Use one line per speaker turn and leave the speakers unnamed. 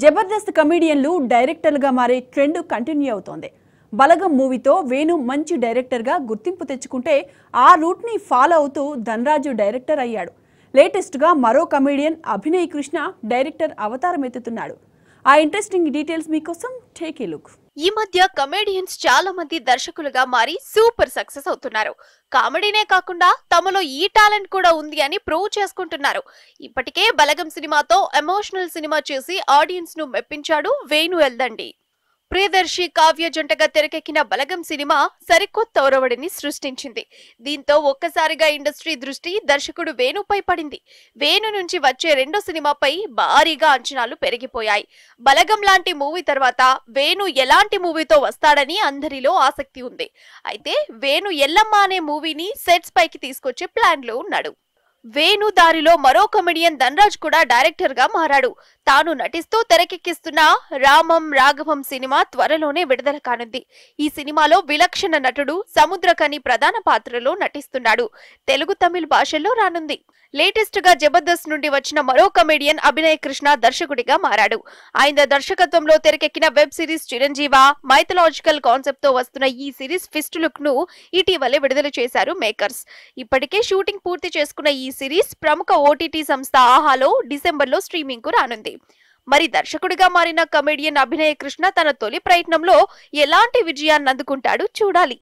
జబర్దస్త్ కమెడియన్లు డైరెక్టర్లుగా మారే trend continue అవుతోంది. బలగం మూవీతో వేణు మంచి డైరెక్టర్గా గుర్తింపు తెచ్చుకుంటే ఆ రూట్ని ఫాలో అవుతూ ధనరాజు డైరెక్టర్ అయ్యాడు. లేటెస్ట్గా మరో కమెడియన్ అభినయ్ కృష్ణ డైరెక్టర్ అవతారం ఎత్తుతున్నాడు. ఆ ఇంట్రెస్టింగ్ డీటెయిల్స్ మీకోసం టేక్ ఏ లుక్.
ఈ మధ్య కమెడియన్స్ చాలా మంది దర్శకులుగా మారి సూపర్ సక్సెస్ అవుతున్నారు. కామెడీనే కాకుండా తమలో ఈ టాలెంట్ కూడా ఉంది అని ప్రూవ్ చేసుకుంటున్నారు. ఇప్పటికే బలగం సినిమాతో ఎమోషనల్ సినిమా చేసి ఆడియన్స్ ను మెప్పించాడు వేణు ఎల్దండి. ప్రియదర్శి కావ్య జంటగా తెరకెక్కిన బలగం సినిమా సరికొత్త ఒరవడిని సృష్టించింది. దీంతో ఒక్కసారిగా ఇండస్ట్రీ దృష్టి దర్శకుడు వేణుపై పడింది. వేణు నుంచి వచ్చే రెండో సినిమాపై భారీగా అంచనాలు పెరిగిపోయాయి. బలగం లాంటి మూవీ తర్వాత వేణు ఎలాంటి మూవీతో వస్తాడని అందరిలో ఆసక్తి ఉంది. అయితే వేణు ఎల్లమ్మ అనే మూవీని సెట్స్ పైకి తీసుకొచ్చే ప్లాన్ లో ఉన్నాడు. వేణు దారిలో మరో కమెడియన్ ధనరాజ్ కూడా డైరెక్టర్ గా మారాడు. తాను నటిస్తూ తెరకెక్కిస్తున్న రామం రాఘవం సినిమా త్వరలోనే విడుదల కానుంది. ఈ సినిమాలో విలక్షణ నటుడు సముద్రకని ప్రధాన పాత్రలో నటిస్తున్నాడు. తెలుగు తమిళ భాషల్లో రానుంది. లేటెస్ట్ గా జబర్దస్త్ నుండి వచ్చిన మరో కమెడియన్ అభినయ్ కృష్ణ దర్శకుడిగా మారాడు. ఆయన దర్శకత్వంలో తెరకెక్కిన web series Chiranjeeva mythological concept తో వస్తున్న ఈ సిరీస్ ఫిస్ట్ లుక్ ను ఇటీవలే విడుదల చేశారు మేకర్స్. ఇప్పటికే షూటింగ్ పూర్తి చేసుకున్న ఈ సిరీస్ ప్రముఖ ఓటీటీ సంస్థ ఆహాలో డిసెంబర్లో స్ట్రీమింగ్ కు రానుంది. మరి దర్శకుడిగా మారిన కమెడియన్ అభినయ్ కృష్ణ తన తొలి ప్రయత్నంలో ఎలాంటి విజయాన్ని అందుకుంటాడు చూడాలి.